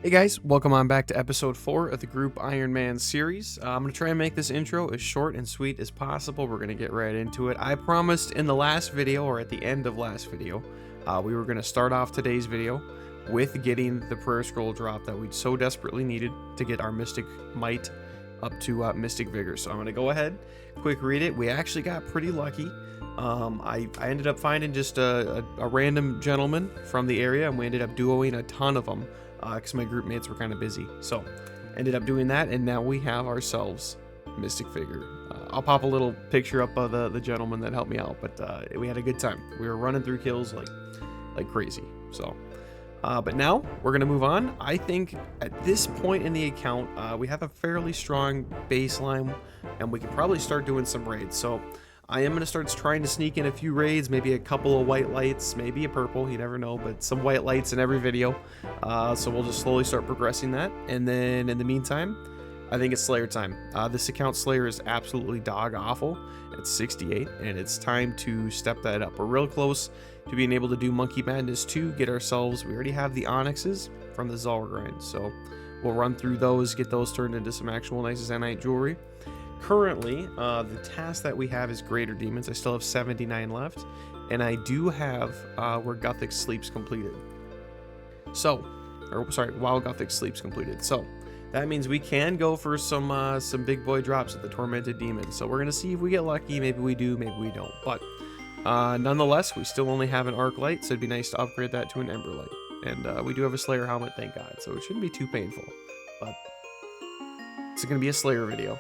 Hey guys, welcome on back to episode 4 of the Group Iron Man series. I'm going to try and make this intro as short and sweet as possible. We're going to get right into it. I promised in the last video, or at the end of last video, we were going to start off today's video with getting the prayer scroll drop that we so desperately needed to get our Mystic Might up to Mystic Vigor. So I'm going to go ahead, quick read it. We actually got pretty lucky. I ended up finding just a random gentleman from the area, and we ended up duoing a ton of them. Because my group mates were kind of busy. So ended up doing that, and now we have ourselves Mystic Vigor. I'll pop a little picture up of the gentleman that helped me out, but we had a good time. We were running through kills like crazy. So, but now we're gonna move on. I think at this point in the account, we have a fairly strong baseline, and we can probably start doing some raids. So I am going to start trying to sneak in a few raids, maybe a couple of white lights, maybe a purple, you never know, but some white lights in every video. So we'll just slowly start progressing that. And then in the meantime, I think it's Slayer time. This account Slayer is absolutely dog awful. It's 68, and it's time to step that up. We're real close to being able to do Monkey Madness 2, get ourselves, we already have the Onyxes from the Zal grind. So we'll run through those, get those turned into some actual nice Zenite jewelry. Currently, the task that we have is Greater Demons. I still have 79 left, and I do have where Gothic Sleep's completed. So, or sorry, while Gothic Sleep's completed. So that means we can go for some big boy drops at the Tormented Demons. So we're gonna see if we get lucky. Maybe we do, maybe we don't. But nonetheless, we still only have an Arc Light, so it'd be nice to upgrade that to an Ember Light. And we do have a Slayer helmet, thank God. So it shouldn't be too painful. But it's gonna be a Slayer video.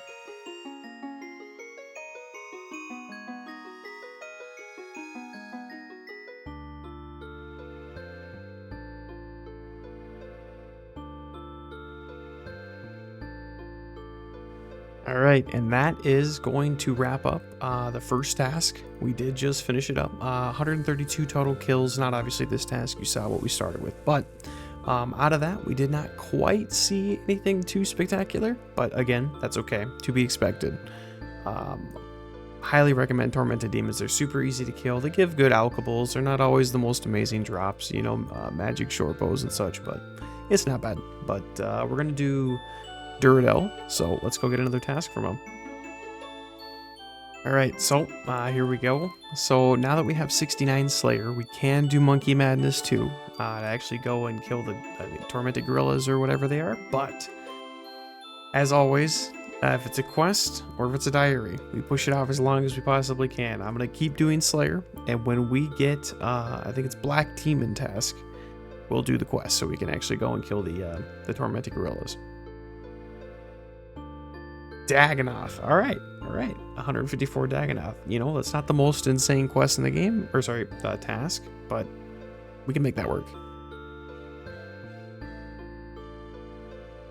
All right, and that is going to wrap up the first task. We did just finish it up. 132 total kills, not obviously this task, you saw what we started with, but out of that, we did not quite see anything too spectacular, but again, that's okay, to be expected. Highly recommend Tormented Demons. They're super easy to kill. They give good alchables. They're not always the most amazing drops, you know, magic short bows and such, but it's not bad. But we're going to do Duradel, so let's go get another task from him. Alright, so here we go. So now that we have 69 Slayer, we can do Monkey Madness 2 to actually go and kill the Tormented Gorillas or whatever they are. But as always, if it's a quest or if it's a diary, we push it off as long as we possibly can. I'm going to keep doing Slayer, and when we get, I think it's Black Demon task, we'll do the quest so we can actually go and kill the Tormented Gorillas. Dagonoth. All right. 154 Dagonoth. You know, that's not the most insane quest in the game, or sorry, task, but we can make that work.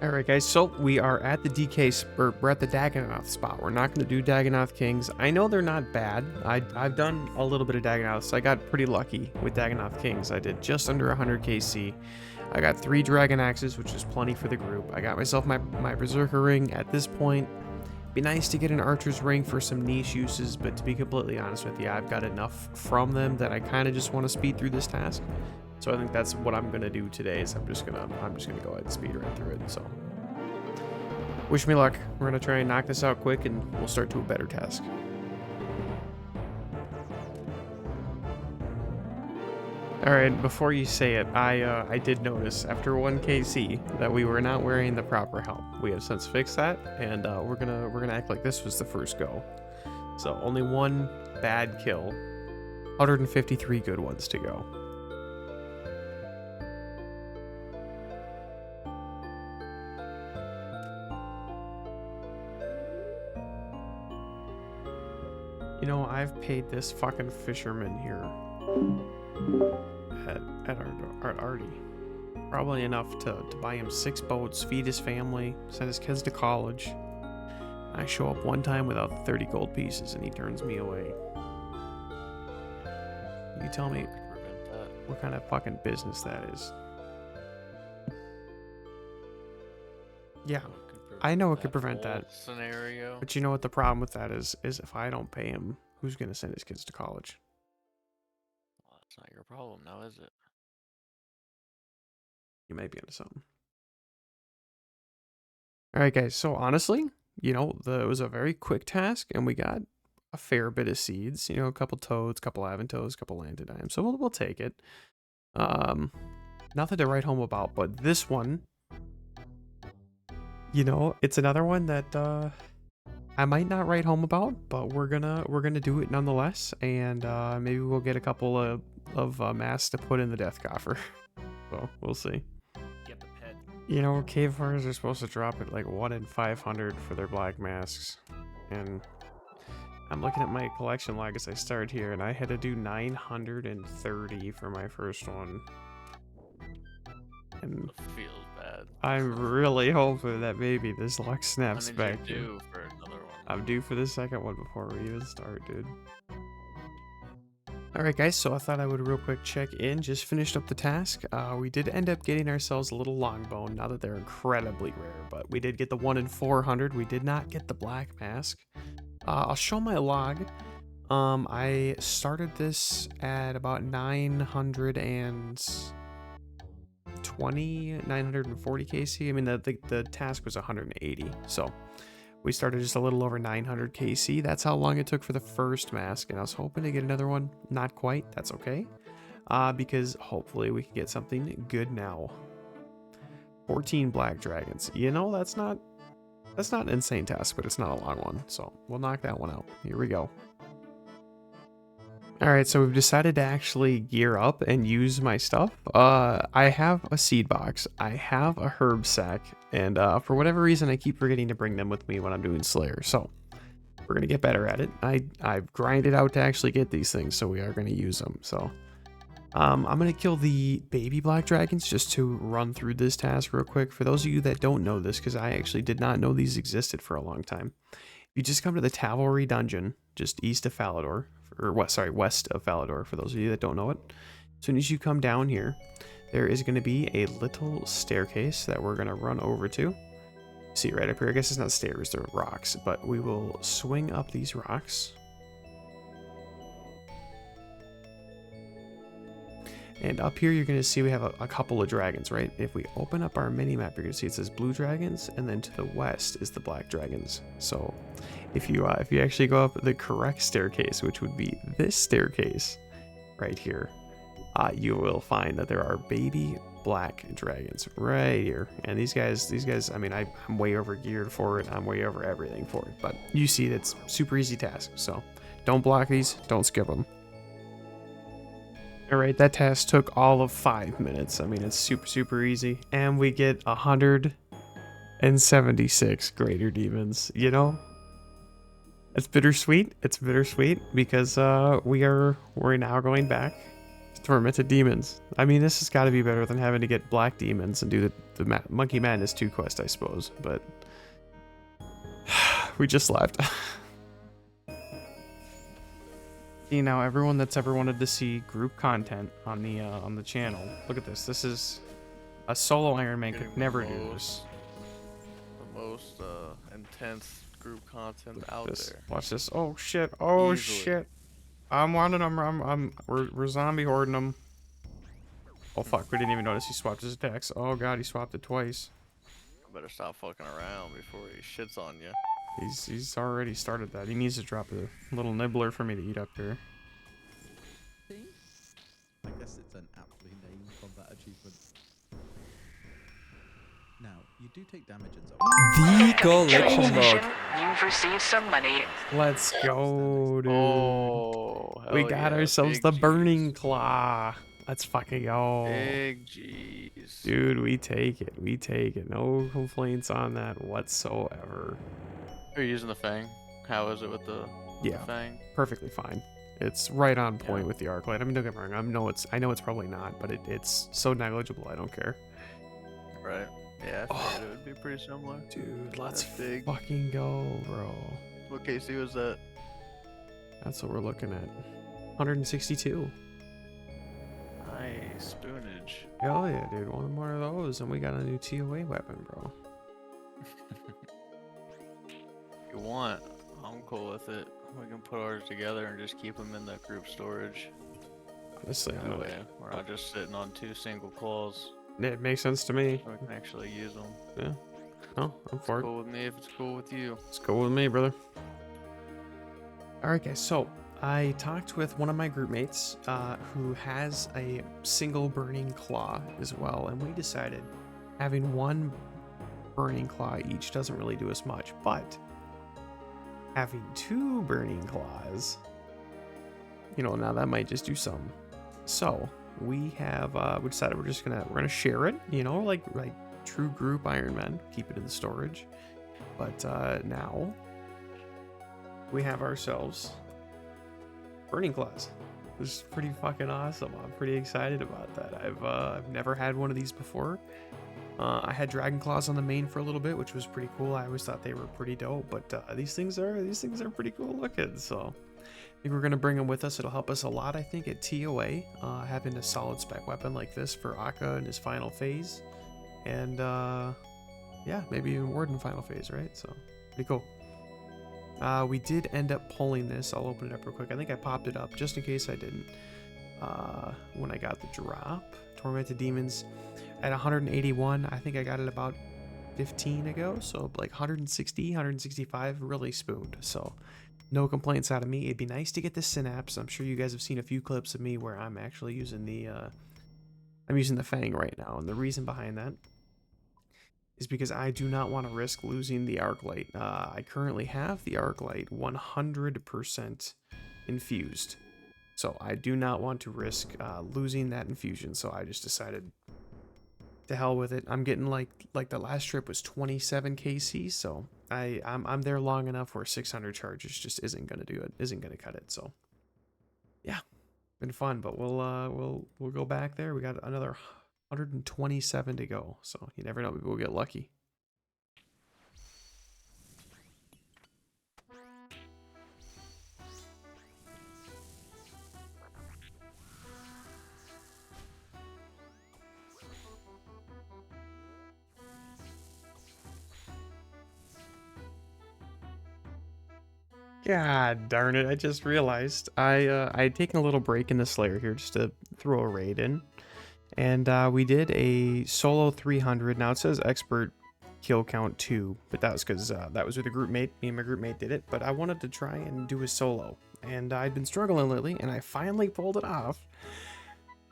All right, guys. So we are at the DK, we're at the Dagonoth spot. We're not going to do Dagonoth Kings. I know they're not bad. I've done a little bit of Dagonoth, so I got pretty lucky with Dagonoth Kings. I did just under 100 KC. I got 3 Dragon Axes, which is plenty for the group. I got myself my Berserker Ring at this point. Be nice to get an Archer's Ring for some niche uses, but to be completely honest with you, I've got enough from them that I kind of just want to speed through this task. So I think that's what I'm gonna do today. Is I'm just gonna go ahead and speed right through it. So wish me luck. We're gonna try and knock this out quick, and we'll start to a better task. All right, before you say it, I did notice after 1 KC that we were not wearing the proper helm. We have since fixed that, and we're gonna act like this was the first go. So only 1 bad kill, 153 good ones to go. You know, I've paid this fucking fisherman here at our Artie probably enough to buy him 6 boats, feed his family, send his kids to college. I show up one time without 30 gold pieces, and he turns me away. You tell me what kind of fucking business that is. Yeah, I know it could prevent that scenario. But you know what the problem with that is if I don't pay him, who's gonna send his kids to college? Well, that's not your problem now, is it? You might be into something. All right, guys. So honestly, it was a very quick task, and we got a fair bit of seeds. A couple toads, couple avantoes, couple lantidimes. So we'll take it. Nothing to write home about, but this one, it's another one that I might not write home about, but we're gonna do it nonetheless, and maybe we'll get a couple of masks to put in the death coffer. So we'll see. Get the pet. Cave farmers are supposed to drop at like 1 in 500 for their black masks, and I'm looking at my collection log as I start here, and I had to do 930 for my first one. And It feels bad. I'm really hoping that maybe this luck snaps When back. did you do for another one? I'm due for the second one before we even start, dude. Alright guys, so I thought I would real quick check in. Just finished up the task. We did end up getting ourselves a little longbone, now that they're incredibly rare, but we did get the 1 in 400. We did not get the black mask. I'll show my log. I started this at about 940 KC. I mean, the task was 180, so we started just a little over 900 KC. That's how long it took for the first mask, and I was hoping to get another one. Not quite. That's okay, because hopefully we can get something good now. 14 black dragons. That's not an insane task, but it's not a long one, so we'll knock that one out. Here we go. Alright, so we've decided to actually gear up and use my stuff. I have a seed box, I have a herb sack, and for whatever reason I keep forgetting to bring them with me when I'm doing Slayer, so we're going to get better at it. I've grinded out to actually get these things, so we are going to use them. So I'm going to kill the baby black dragons just to run through this task real quick. For those of you that don't know this, because I actually did not know these existed for a long time, you just come to the Cavalry Dungeon, just east of Falador, or west of Falador, for those of you that don't know it. As soon as you come down here, there is going to be a little staircase that we're going to run over to. See right up here, I guess it's not stairs, they're rocks, but we will swing up these rocks. And up here, you're going to see we have a couple of dragons, right? If we open up our mini-map, you're going to see it says blue dragons, and then to the west is the black dragons. So if you actually go up the correct staircase, which would be this staircase right here, you will find that there are baby black dragons right here. And these guys, I mean, I'm way over geared for it. I'm way over everything for it. But you see, it's super easy task. So don't block these. Don't skip them. All right, that task took all of 5 minutes. I mean, it's super easy. And we get 176 greater demons. It's bittersweet. It's bittersweet because we're now going back to Tormented demons. I mean, this has got to be better than having to get black demons and do the Monkey Madness 2 quest, I suppose. But we just left. Now, everyone that's ever wanted to see group content on the channel, look at this. This is a solo Iron Man could never do this. The most intense group content out there. Watch this. Oh shit. Oh shit. I'm wanting them. We're zombie hoarding them. Oh fuck, we didn't even notice he swapped his attacks. Oh god, he swapped it twice. Better stop fucking around before he shits on you. He's already started that. He needs to drop a little nibbler for me to eat up here. I guess it's an aptly named combat achievement. Now, you do take damage and so The collection log. You've received some money. Let's go, dude. Oh, we got ourselves the burning claw. Let's fucking go. Big G's. Dude, we take it. We take it. No complaints on that whatsoever. Are you using the Fang? How is it with the Fang? Perfectly fine. It's right on point with the arc light. I mean, don't get me wrong. I know it's probably not, but it's so negligible. I don't care. Right. Yeah, I figured it would be pretty similar. Dude, let's big. fucking go, bro. What KC was that? That's what we're looking at. 162. Nice spoonage. Hell yeah, dude. One more of those, and we got a new TOA weapon, bro. If you want, I'm cool with it. We can put ours together and just keep them in the group storage. Honestly, That way, we're not just sitting on 2 single claws. It makes sense to me. We can actually use them. Yeah. No, I'm for it. Cool with me if it's cool with you. Let's go with me, brother. All right, guys. So I talked with one of my group mates who has a single burning claw as well, and we decided having one burning claw each doesn't really do us much, but having two burning claws, you know, now that might just do some. So we have we decided we're gonna share it, you know, like true group Iron Men, keep it in the storage. But now we have ourselves burning claws. This is pretty fucking awesome. I'm pretty excited about that. I've never had one of these before. I had dragon claws on the main for a little bit, which was pretty cool. I always thought they were pretty dope, but these things are pretty cool looking. So I think we're gonna bring them with us. It'll help us a lot, I think, at TOA, having a solid spec weapon like this for Akka in his final phase, and yeah, maybe even Warden final phase, right? So pretty cool. We did end up pulling this. I'll open it up real quick. I think I popped it up just in case I didn't. When I got the drop, Tormented Demons at 181. I think I got it about 15 ago, so like 160, 165, really spooned. So no complaints out of me. It'd be nice to get the Synapse. I'm sure you guys have seen a few clips of me where I'm actually using the Fang right now, and the reason behind that is because I do not want to risk losing the Arc Light. I currently have the Arc Light 100% infused, so I do not want to risk losing that infusion. So I just decided to hell with it. I'm getting like the last trip was 27 KC, so I'm there long enough where 600 charges just isn't gonna do it, isn't gonna cut it. So yeah, been fun, but we'll go back there. We got another 127 to go, so you never know, maybe we'll get lucky. God darn it, I just realized I had taken a little break in the Slayer here just to throw a raid in. And we did a solo 300. Now it says expert kill count 2, but that was because that was with a group mate. Me and my group mate did it, but I wanted to try and do a solo. And I'd been struggling lately, and I finally pulled it off,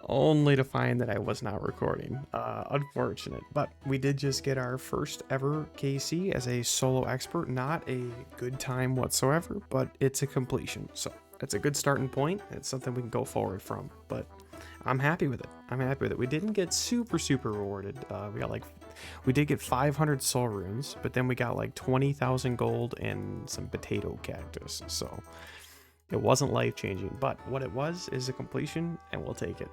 only to find that I was not recording. Unfortunate, but we did just get our first ever KC as a solo expert. Not a good time whatsoever, but it's a completion, so it's a good starting point. It's something we can go forward from, but I'm happy with it. I'm happy with it. We didn't get super rewarded. We did get 500 soul runes, but then we got like 20,000 gold and some potato cactus, so it wasn't life-changing, but what it was is a completion, and we'll take it.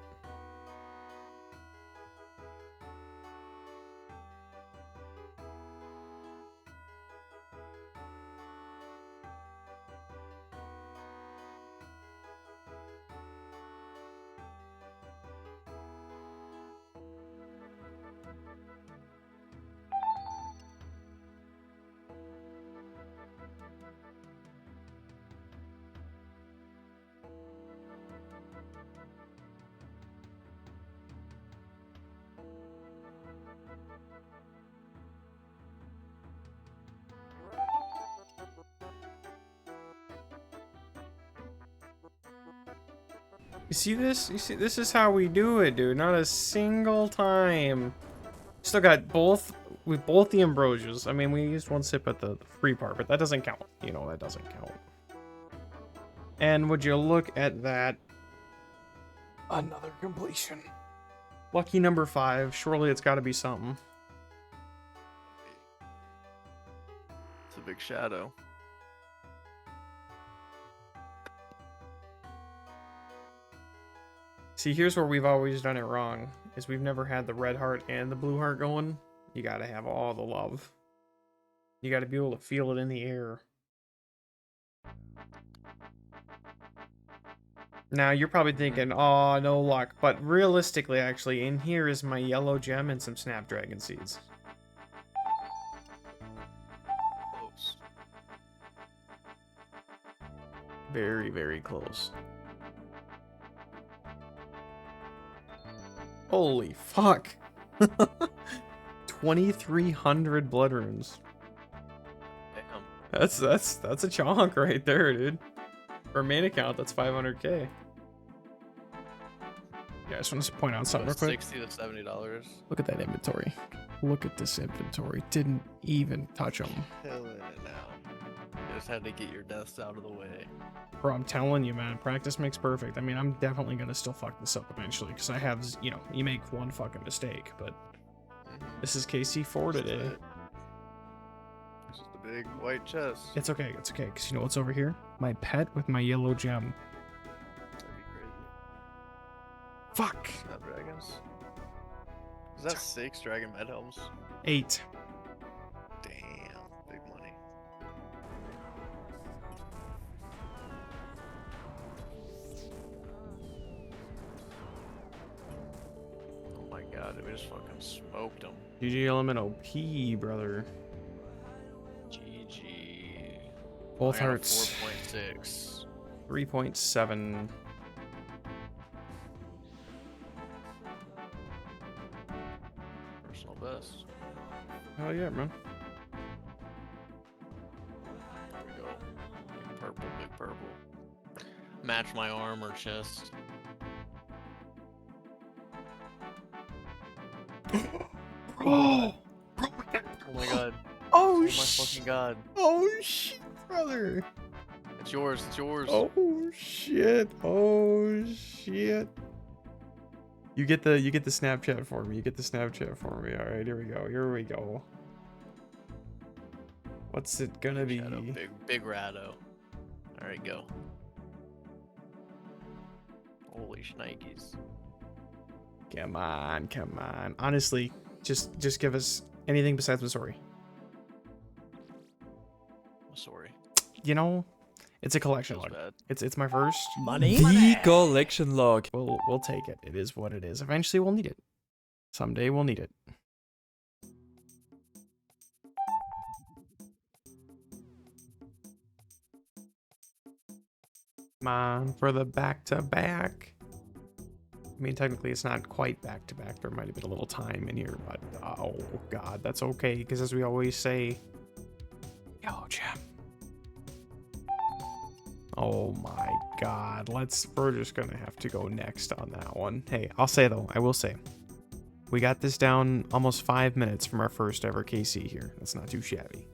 You see this? You see, this is how we do it, dude. Not a single time. Still got both the ambrosias. I mean, we used one sip at the free part, but that doesn't count. You know, that doesn't count. And would you look at that? Another completion. Lucky number 5. Surely it's got to be something. It's a big shadow. See, here's where we've always done it wrong, is we've never had the red heart and the blue heart going. You gotta have all the love. You gotta be able to feel it in the air. Now, you're probably thinking, oh, no luck. But realistically, actually, in here is my yellow gem and some snapdragon seeds. Close. Very close. Holy fuck. 2,300 blood runes. Damn. That's a chunk right there, dude. For a main account, that's 500k. Yeah, I just want to point out something real quick. $60 to $70. Look at that inventory. Look at this inventory. Didn't even touch them. Killing it now. You just had to get your deaths out of the way. Bro, I'm telling you, man, practice makes perfect. I mean, I'm definitely gonna still fuck this up eventually, because I have, you know, you make one fucking mistake, but this is KC4 today. This is the big white chest. It's okay, because you know what's over here? My pet with my yellow gem. That'd be crazy. Fuck! Snapdragons. Is that 6 dragon med helms? 8. Damn, big money. Oh my god, we just fucking smoked them. GG element OP, brother. GG. Both I got a hearts. 4.6. 3.7. Personal best. Hell yeah, man. There we go. Big purple, big purple. Match my armor chest. Oh! Bro, Oh my god. oh, Oh my fucking god. oh shit, brother. It's yours, it's yours. Oh shit. Oh shit. You get the Snapchat for me. You get the Snapchat for me. All right, here we go. Here we go. What's it gonna be? Shadow, big rado. Alright, go. Holy shnikes. Come on, come on. Honestly, just give us anything besides Missouri. I'm sorry. You know, it's a collection Feels log. bad. It's my first. Money? The collection log. We'll take it. It is what it is. Eventually we'll need it. Someday we'll need it. Come on for the back-to-back. I mean, technically it's not quite back-to-back. There might have been a little time in here, but oh god, that's okay, because as we always say, yellow gem. Oh my god, we're just gonna have to go next on that one. Hey, I will say, we got this down almost 5 minutes from our first ever KC here. That's not too shabby.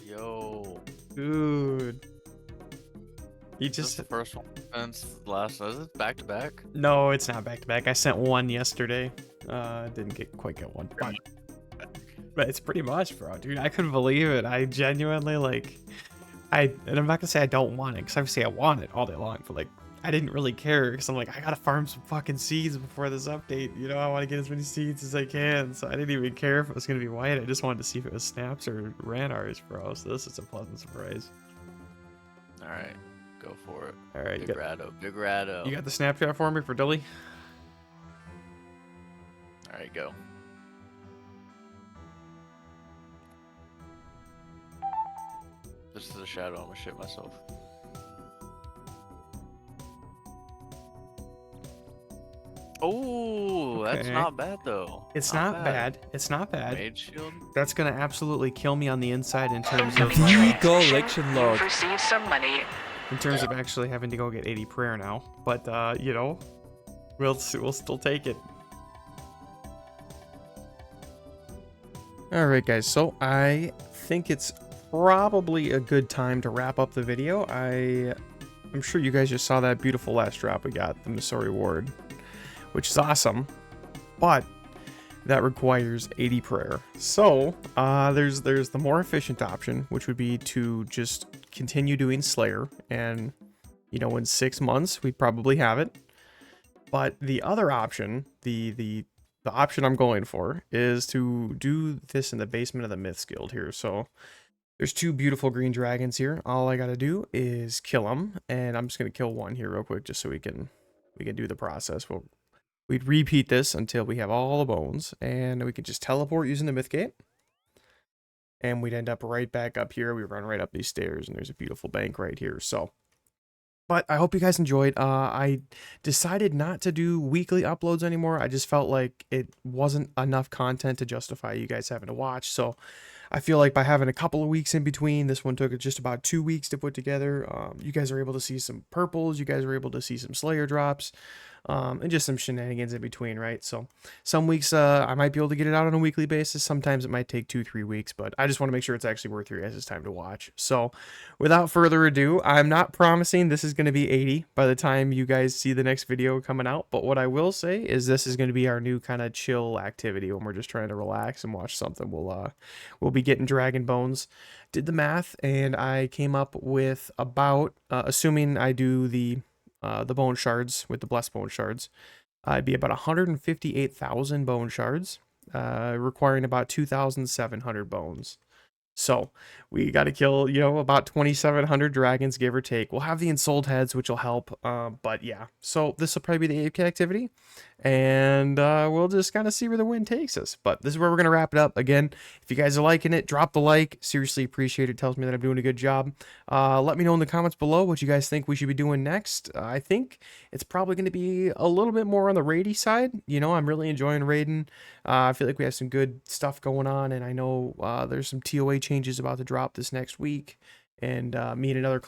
Yo. Dude. He Is this just the first one since the last? Is it back to back? No, it's not back to back. I sent one yesterday. Didn't quite get one. But it's pretty much, bro, dude. I couldn't believe it. I genuinely and I'm not gonna say I don't want it, because obviously I want it all day long, but like I didn't really care, because I'm like, I gotta farm some fucking seeds before this update. You know, I want to get as many seeds as I can. So I didn't even care if it was gonna be white. I just wanted to see if it was snaps or ranars, bro. So this is a pleasant surprise. Alright. Go for it. All right, Big Rado. Big Rado. you got the Snapchat for me for Dilly? All right, go. This is a shadow. I'm gonna shit myself. Oh, that's Okay. not bad though. It's not bad. It's not bad. Mage shield. That's gonna absolutely kill me on the inside in terms of The collection log. You've received some money. actually having to go get 80 prayer now. But you know, we'll still take it. All right, guys. So I think it's probably a good time to wrap up the video. I'm sure you guys just saw that beautiful last drop we got, the Missouri Ward, which is awesome, but that requires 80 prayer. So there's the more efficient option, which would be to just continue doing Slayer, and you know, in 6 months we'd probably have it. But the other option, the option I'm going for, is to do this in the basement of the Myths Guild here. So there's 2 beautiful green dragons here. All I gotta do is kill them, and I'm just gonna kill one here real quick, just so we can do the process. We'd repeat this until we have all the bones, and we could just teleport using the Myth Gate, and we'd end up right back up here. We run right up these stairs, and there's a beautiful bank right here. So, but I hope you guys enjoyed. I decided not to do weekly uploads anymore. I just felt like it wasn't enough content to justify you guys having to watch. So I feel like by having a couple of weeks in between, this one took just about 2 weeks to put together. You guys are able to see some purples. You guys are able to see some Slayer drops. And just some shenanigans in between, right? So some weeks I might be able to get it out on a weekly basis. Sometimes it might take 2-3 weeks, but I just want to make sure it's actually worth your guys' time to watch. So without further ado, I'm not promising this is going to be 80 by the time you guys see the next video coming out, but what I will say is this is going to be our new kind of chill activity when we're just trying to relax and watch something. We'll be getting Dragon Bones. Did the math, and I came up with about, assuming I do the bone shards with the blessed bone shards, it'd be about 158,000 bone shards, requiring about 2,700 bones. So we got to kill, you know, about 2,700 dragons, give or take. We'll have the ensouled heads, which will help. But yeah, so this will probably be the AFK activity, and we'll just kind of see where the wind takes us. But this is where we're going to wrap it up. Again, if you guys are liking it, drop the like. Seriously appreciate it. Tells me that I'm doing a good job. Let me know in the comments below what you guys think we should be doing next. I think it's probably going to be a little bit more on the raidy side. You know, I'm really enjoying raiding. I feel like we have some good stuff going on, and I know there's some TOA changes about to drop this next week, and me and another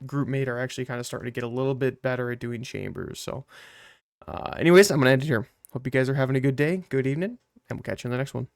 group mate are actually kind of starting to get a little bit better at doing chambers. So anyways, I'm gonna end it here. Hope you guys are having a good day, good evening, and we'll catch you in the next one.